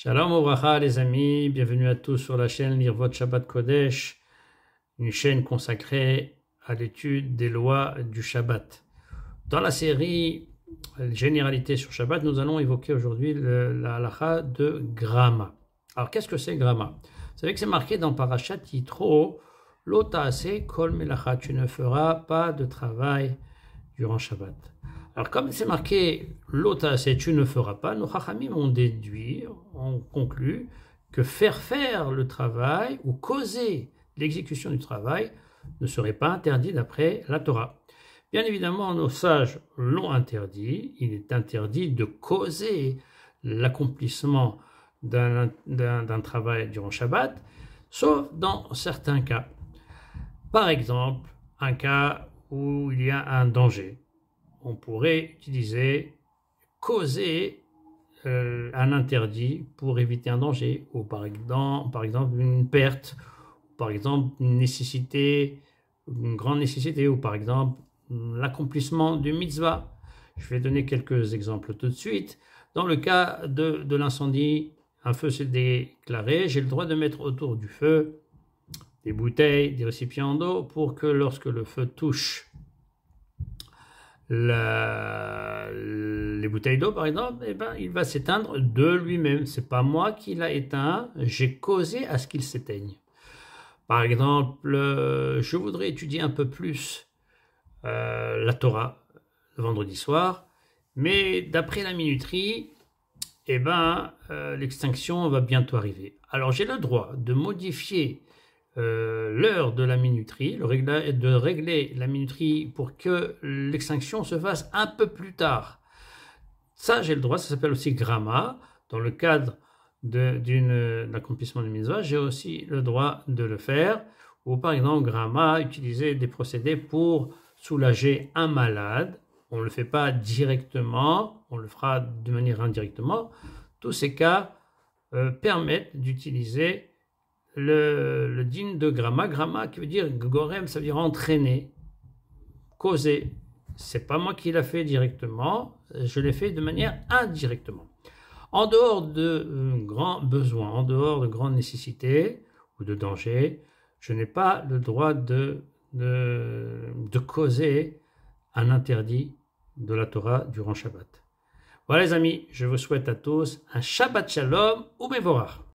Shalom Obracha les amis, bienvenue à tous sur la chaîne Lirvot Shabbat Kodesh, une chaîne consacrée à l'étude des lois du Shabbat. Dans la série Généralité sur Shabbat, nous allons évoquer aujourd'hui la halakha de Grama. Alors qu'est-ce que c'est Grama? Vous savez que c'est marqué dans Parashat Yitro, Lo ta'aseh kol melacha, tu ne feras pas de travail durant Shabbat. Alors comme c'est marqué Lo ta'aseh, tu ne feras pas, nos chachamim ont déduit, ont conclu que faire le travail ou causer l'exécution du travail ne serait pas interdit d'après la Torah. Bien évidemment, nos sages l'ont interdit. Il est interdit de causer l'accomplissement d'un travail durant Shabbat, sauf dans certains cas. Par exemple, un cas où il y a un danger. On pourrait causer un interdit pour éviter un danger, ou par exemple une perte, ou par exemple une grande nécessité, ou par exemple l'accomplissement du mitzvah. Je vais donner quelques exemples tout de suite. Dans le cas de l'incendie, un feu s'est déclaré, j'ai le droit de mettre autour du feu des bouteilles, des récipients d'eau, pour que lorsque le feu touche les bouteilles d'eau, par exemple, il va s'éteindre de lui-même. Ce n'est pas moi qui l'a éteint, j'ai causé à ce qu'il s'éteigne. Par exemple, je voudrais étudier un peu plus la Torah le vendredi soir, mais d'après la minuterie, l'extinction va bientôt arriver. Alors j'ai le droit de modifier l'heure de la minuterie, de régler la minuterie pour que l'extinction se fasse un peu plus tard. Ça, j'ai le droit, ça s'appelle aussi Grama. Dans le cadre d'un accomplissement de mitzvah, j'ai aussi le droit de le faire. Ou par exemple, Grama, utiliser des procédés pour soulager un malade. On ne le fait pas directement, on le fera de manière indirectement. Tous ces cas permettent d'utiliser le din de Grama. Grama qui veut dire Gorem, ça veut dire entraîner, causer. C'est pas moi qui l'a fait directement, je l'ai fait de manière indirectement. En dehors de grands besoins, en dehors de grandes nécessités ou de dangers, je n'ai pas le droit de causer un interdit de la Torah durant Shabbat. Voilà les amis, je vous souhaite à tous un Shabbat Shalom ou Mevorach.